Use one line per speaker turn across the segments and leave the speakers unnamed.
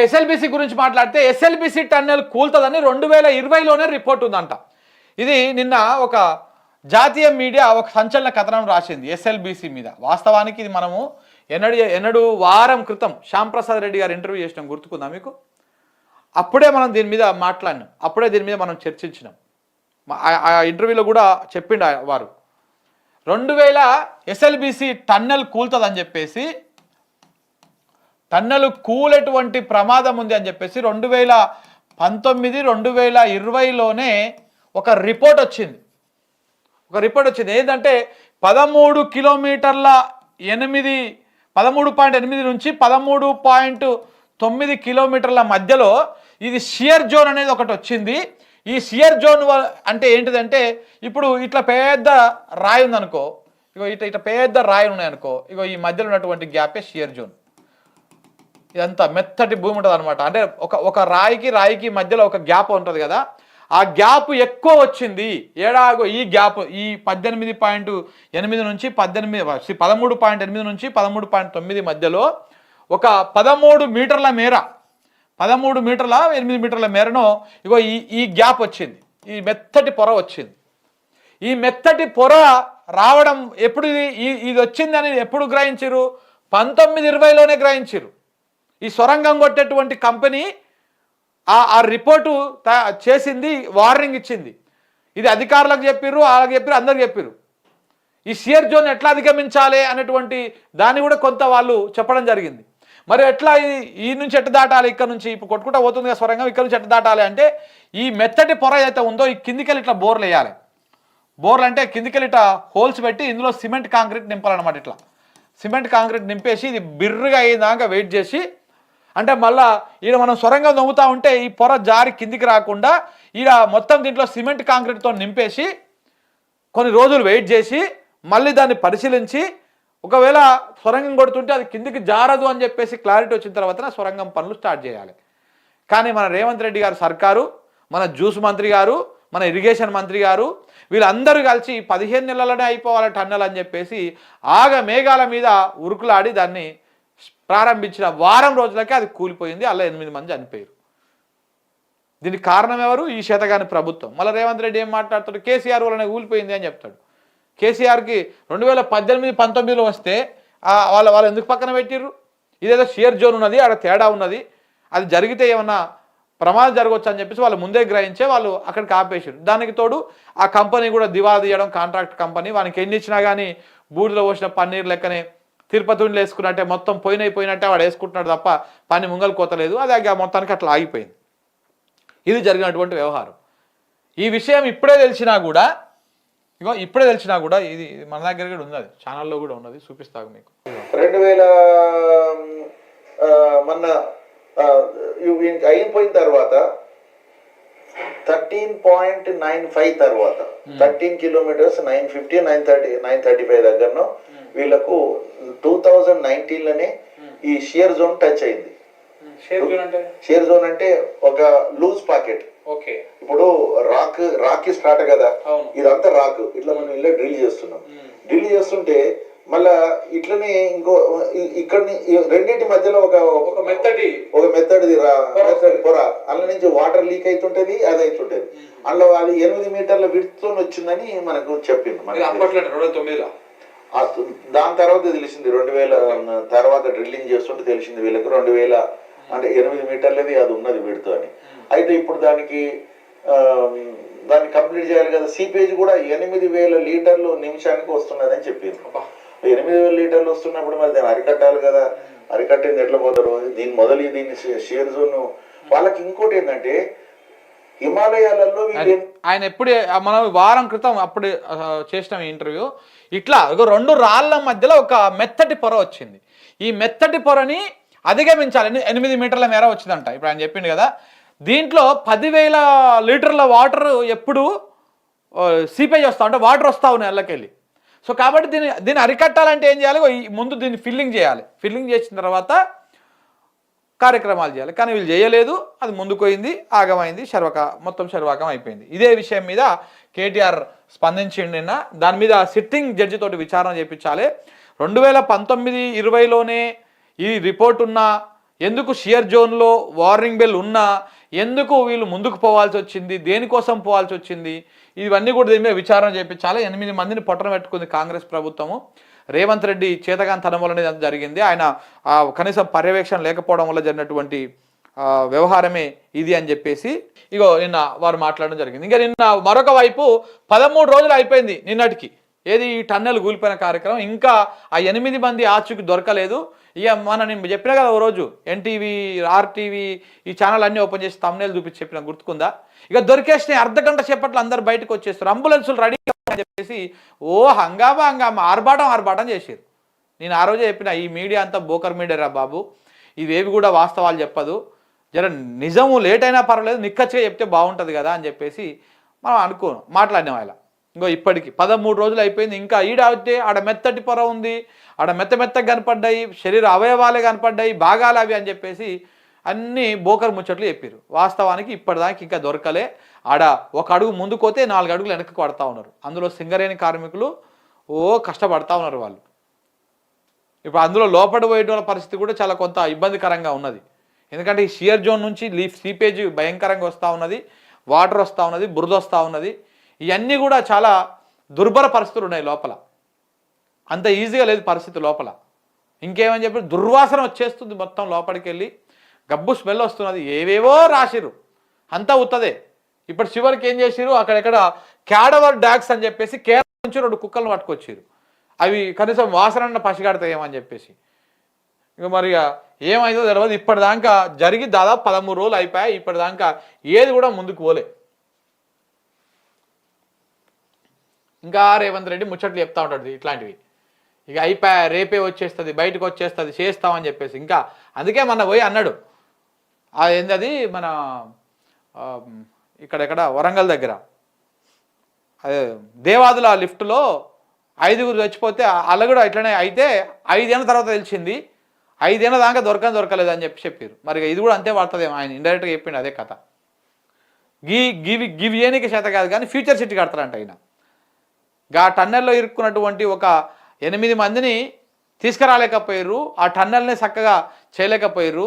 SLBC గురించి మాట్లాడితే SLBC tunnel కూల్తదని 2020లోనే report ఉందంట. ఇది నిన్న ఒక జాతీయ మీడియా ఒక సంచలన కథనం రాసింది ఎస్ఎల్బిసి మీద. వాస్తవానికి ఇది మనము ఎన్నడూ వారం క్రితం శ్యామ్ ప్రసాద్ రెడ్డి గారు ఇంటర్వ్యూ చేసినాం, గుర్తుకుందా మీకు? అప్పుడే మనం దీని మీద మాట్లాడినాం, అప్పుడే దీని మీద మనం చర్చించినాం. ఆ ఇంటర్వ్యూలో కూడా చెప్పిండు వారు 2000 ఎస్ఎల్బిసి టన్నెల్ కూల్తుందని చెప్పేసి, టన్నెలు కూలేటువంటి ప్రమాదం ఉంది అని చెప్పేసి 2019, 2020లోనే ఒక రిపోర్ట్ వచ్చింది. ఏంటంటే 13.8 నుంచి 13.9 కిలోమీటర్ల మధ్యలో ఇది షియర్ జోన్ అనేది ఒకటి వచ్చింది. ఈ షియర్ జోన్ అంటే ఏంటిదంటే, ఇప్పుడు ఇట్లా పెద్ద రాయి ఉందనుకో, ఇగో ఇట్లా పెద్ద రాయి ఉన్నాయనుకో, ఇగో ఈ మధ్యలో ఉన్నటువంటి గ్యాపే షియర్ జోన్. ఇదంతా మెత్తటి భూమి ఉంటుంది అనమాట. అంటే ఒక రాయికి మధ్యలో ఒక గ్యాప్ ఉంటుంది కదా, ఆ గ్యాప్ ఎక్కువ వచ్చింది. ఈ గ్యాప్ ఈ 18.8 నుంచి 13.8 నుంచి 13.9 మధ్యలో ఒక 13 మీటర్ల మేర, 13 మీటర్ల 8 మీటర్ల మేరను ఇగో ఈ గ్యాప్ వచ్చింది. ఈ మెత్తటి పొర వచ్చింది. ఈ మెత్తటి పొర రావడం ఎప్పుడు ఇది వచ్చిందని ఎప్పుడు గ్రహించారు? 1920లోనే గ్రహించారు. ఈ సొరంగం కొట్టేటువంటి కంపెనీ ఆ రిపోర్టు చేసింది, వార్నింగ్ ఇచ్చింది. ఇది అధికారులకు చెప్పారు, వాళ్ళకి చెప్పారు, అందరికి చెప్పారు. ఈ షియర్ జోన్ ఎట్లా అధిగమించాలి అనేటువంటి దాన్ని కూడా కొంత వాళ్ళు చెప్పడం జరిగింది. మరి ఎట్లా ఈ నుంచి ఎట్ట దాటాలి, ఇక్కడ నుంచి ఇప్పుడు కొట్టుకుంటా పోతుంది కదా సొరంగం, ఇక్కడ నుంచి ఎట్ట దాటాలి అంటే ఈ మెత్తటి పొర ఏదైతే ఉందో ఈ కిందికెళ్ళి ఇట్లా బోర్లు వేయాలి. బోర్లు అంటే కిందికెళ్ళి ఇట్లా హోల్స్ పెట్టి ఇందులో సిమెంట్ కాంక్రీట్ నింపాలన్నమాట. ఇట్లా సిమెంట్ కాంక్రీట్ నింపేసి ఇది బిర్రుగా అయ్యేదాకా వెయిట్ చేసి, అంటే మళ్ళీ ఈడ మనం సొరంగం నవ్వుతూ ఉంటే ఈ పొర జారి కిందికి రాకుండా ఈడ మొత్తం దీంట్లో సిమెంట్ కాంక్రీట్తో నింపేసి కొన్ని రోజులు వెయిట్ చేసి మళ్ళీ దాన్ని పరిశీలించి, ఒకవేళ సొరంగం కొడుతుంటే అది కిందికి జారదు అని చెప్పేసి క్లారిటీ వచ్చిన తర్వాత సొరంగం పనులు స్టార్ట్ చేయాలి. కానీ మన రేవంత్ రెడ్డి గారు సర్కారు, మన జ్యూస్ మంత్రి గారు, మన ఇరిగేషన్ మంత్రి గారు వీళ్ళందరూ కలిసి 15 నెలలనే అయిపోవాలి టన్నెల్ అని చెప్పేసి మేఘాల మీద ఉరుకులాడి దాన్ని ప్రారంభించిన వారం రోజులకే అది కూలిపోయింది. అలా 8 మంది చనిపోయారు. దీనికి కారణం ఎవరు? ఈ శతగాని ప్రభుత్వం. మళ్ళీ రేవంత్ రెడ్డి ఏం మాట్లాడతాడు? కేసీఆర్ వల్లనే కూలిపోయింది అని చెప్తాడు. కేసీఆర్కి 2018-19లో వస్తే వాళ్ళు ఎందుకు పక్కన పెట్టిర్రు? ఇదేదో షియర్ జోన్ ఉన్నది, ఆడ తేడా ఉన్నది, అది జరిగితే ఏమన్నా ప్రమాదం జరగవచ్చు అని చెప్పేసి వాళ్ళు ముందే గ్రహించే వాళ్ళు అక్కడికి ఆపేసారు. దానికి తోడు ఆ కంపెనీ కూడా దివాలా తీయడం, కాంట్రాక్ట్ కంపెనీ, వానికి ఎన్ని ఇచ్చినా కానీ బూడిలో పోసిన పన్నీర్ లెక్కనే తిరుపతిలో వేసుకున్నట్టే మొత్తం పోయినట్టే వాడు వేసుకుంటున్నాడు తప్ప పని ముంగలు కోతలేదు. అది మొత్తానికి అట్లా ఆగిపోయింది. ఇది జరిగినటువంటి వ్యవహారం. ఈ విషయం ఇప్పుడే తెలిసినా కూడా ఇది మన దగ్గర కూడా ఉన్నది, ఛానల్లో కూడా ఉన్నది, చూపిస్తాను మీకు.
2000 మొన్న అయిపోయిన తర్వాత 13.95 తర్వాత 13 కిలోమీటర్స్ 950, 935 దగ్గరను వీళ్ళకు 2019లోనే ఈ షియర్ జోన్ టచ్ అయింది. షియర్ జోన్ అంటే ఒక లూజ్ పాకెట్. ఇప్పుడు రాక్ స్టార్ట్ కదా, ఇదంతా రాక్ ఇట్లా మనం ఇలా డ్రిల్ చేస్తుంటే మళ్ళా ఇట్లనే ఇంకో ఇక్కడ రెండింటి మధ్యలో ఒక మెత్తడిది పొర, అందులో నుంచి వాటర్ లీక్ అవుతుంటది, అది అవుతుంటది. అందులో అది 8 మీటర్ల విడ్త్తో వచ్చిందని మనకు చెప్పింది. దాని తర్వాత తెలిసింది 2000 తర్వాత డ్రిల్లింగ్ చేస్తుంటే తెలిసింది వీళ్ళకి 2000 అంటే 8 మీటర్లది అది ఉన్నది విడ్త్ అని. అయితే ఇప్పుడు దాన్ని కంప్లీట్ చేయాలి కదా. సీపేజ్ కూడా 8000 లీటర్లు నిమిషానికి వస్తున్నదని చెప్పింది. 8000 లీటర్లు వస్తున్నప్పుడు మరి దాన్ని అరికట్టాలి కదా. అరికట్టింది ఎట్లా పోతారు? దీన్ని షియర్ జోన్ వాళ్ళకి. ఇంకోటి ఏంటంటే హిమాలయాలలో
ఆయన ఎప్పుడు మనం వారం క్రితం అప్పుడు చేసిన ఇంటర్వ్యూ, ఇట్లా 2 రాళ్ల మధ్యలో ఒక మెత్తటి పొర వచ్చింది. ఈ మెత్తటి పొరని అధిగమించాలి. 8 మీటర్ల మేర వచ్చిందంట. ఇప్పుడు ఆయన చెప్పిండు కదా, దీంట్లో 10,000 లీటర్ల వాటర్ ఎప్పుడు సీపేజ్ వస్తా అంటే వాటర్ వస్తూ ఉన్నాయి అల్లకెళ్ళి. సో కాబట్టి దీన్ని అరికట్టాలంటే ఏం చేయాలి? ముందు దీన్ని ఫిల్లింగ్ చేయాలి. ఫిల్లింగ్ చేసిన తర్వాత కార్యక్రమాలు చేయాలి. కానీ వీళ్ళు చేయలేదు. అది ముందుకు పోయింది, ఆగమైంది, మొత్తం శర్వాకం అయిపోయింది. ఇదే విషయం మీద కేటీఆర్ స్పందించిండి నిన్న. దాని మీద సిట్టింగ్ జడ్జి తోటి విచారణ చేయించాలి. 2019-20లోనే ఈ రిపోర్ట్ ఉన్న ఎందుకు షియర్ జోన్లో వార్నింగ్ బెల్ ఉన్నా ఎందుకు వీళ్ళు ముందుకు పోవాల్సి వచ్చింది, దేనికోసం పోవాల్సి వచ్చింది, ఇవన్నీ కూడా దీని మీద విచారణ చేయించాలి. 8 మందిని పొట్టన పెట్టుకుంది కాంగ్రెస్ ప్రభుత్వము. రేవంత్ రెడ్డి చేతగానితనం వల్ల అనేది జరిగింది. ఆయన కనీసం పర్యవేక్షణ లేకపోవడం వల్ల జరిగినటువంటి వ్యవహారమే ఇది అని చెప్పేసి ఇగో నిన్న వారు మాట్లాడడం జరిగింది. ఇంకా నిన్న మరొక వైపు 13 రోజులు అయిపోయింది నిన్నటికి, ఏది ఈ టన్నెల్ కూలిపోయిన కార్యక్రమం. ఇంకా ఆ 8 మంది ఆచూకి దొరకలేదు. ఇక నేను చెప్పినా కదా ఓ రోజు ఎన్టీవీ, ఆర్టీవీ ఈ ఛానల్ అన్నీ ఓపెన్ చేసి తమ్నేల్ చూపించి చెప్పిన గుర్తుకుందా. ఇక దొరికేసినాయి, అర్ధగంట సేపట్లో అందరు బయటకు వచ్చేస్తారు, అంబులెన్సులు రెడీ అని చెప్పేసి హంగామా ఆర్భాటం చేసారు. నేను ఆ రోజే చెప్పిన ఈ మీడియా అంతా బోకర్ మీడియా రా బాబు, ఇవేవి కూడా వాస్తవాలు చెప్పదు, జర నిజము లేట్ అయినా పర్వాలేదు నిక్కచ్చిగా చెప్తే బాగుంటుంది కదా అని చెప్పేసి మనం మాట్లాడినాం. ఆయన ఇంకో ఇప్పటికి 13 రోజులు అయిపోయింది. ఇంకా అయితే ఆడ మెత్తటి పొర ఉంది, ఆడ మెత్తగా కనపడ్డాయి, శరీర అవయవాలే కనపడ్డాయి, భాగాలు అవి అని చెప్పేసి అన్నీ బోకర్ ముచ్చట్లు చెప్పారు. వాస్తవానికి ఇప్పటిదాకా ఇంకా దొరకలే. ఆడ ఒక అడుగు ముందుకు పోతే 4 అడుగులు వెనక్కి పడతా ఉన్నారు. అందులో సింగరేణి కార్మికులు కష్టపడతా ఉన్నారు వాళ్ళు. ఇప్పుడు అందులో లోపల పోయేట పరిస్థితి కూడా చాలా కొంత ఇబ్బందికరంగా ఉన్నది. ఎందుకంటే ఈ షియర్ జోన్ నుంచి సీపేజ్ భయంకరంగా వస్తూ ఉన్నది, వాటర్ వస్తూ ఉన్నది, బురద వస్తూ ఉన్నది. ఇవన్నీ కూడా చాలా దుర్భర పరిస్థితులు ఉన్నాయి లోపల, అంత ఈజీగా లేదు పరిస్థితి లోపల. ఇంకేమని చెప్పి దుర్వాసన వచ్చేస్తుంది మొత్తం లోపలికి వెళ్ళి, గబ్బు స్మెల్ వస్తున్నది, ఏవేవో రాసిరు, అంతా ఉత్తదే. ఇప్పుడు చివరికి ఏం చేసిరు, అక్కడెక్కడ క్యాడవర్ డాగ్స్ అని చెప్పేసి కేరళ నుంచి 2 కుక్కలను పట్టుకొచ్చారు. అవి కనీసం వాసన పసిగడతాయేమని చెప్పేసి. ఇక మరి ఏమైందో తెలియదు. ఇప్పటిదాకా జరిగి దాదాపు 13 రోజులు అయిపోయాయి. ఇప్పటిదాకా ఏది కూడా ముందుకు పోలే. ఇంకా రేవంత్ రెడ్డి ముచ్చట్లు చెప్తా ఉంటాడు ఇట్లాంటివి. ఇక అయిపోయా, రేపే వచ్చేస్తుంది, బయటకు వచ్చేస్తుంది, చేస్తామని చెప్పేసి. ఇంకా అందుకే మొన్న పోయి అన్నాడు, ఏంటది మన ఇక్కడెక్కడ వరంగల్ దగ్గర అదే దేవాదుల లిఫ్ట్లో 5గురు చచ్చిపోతే అలా కూడా ఇట్లనే అయితే 5 ఏళ్ళ తర్వాత తెలిసింది, 5 ఏళ్ళ దాకా దొరకలేదు అని చెప్పారు. మరి ఇది కూడా అంతే పడుతుందేమో. ఆయన ఇండైరెక్ట్గా చెప్పిండు అదే కథ. గివ్ ఏనికి చేత కాదు కానీ ఫ్యూచర్ సిటీ కడతారంట ఆయన. టన్నెల్లో ఇరుక్కున్నటువంటి ఒక 8 మందిని తీసుకురాలేకపోయారు, ఆ టన్నెల్ని చక్కగా చేయలేకపోయారు.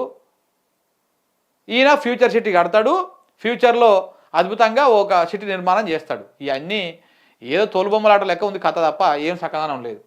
ఈయన ఫ్యూచర్ సిటీ కడతాడు, ఫ్యూచర్లో అద్భుతంగా ఒక సిటీ నిర్మాణం చేస్తాడు. ఇవన్నీ ఏదో తోలుబొమ్మలాట లెక్క ఉంది కథ తప్ప ఏం సమాధానం లేదు.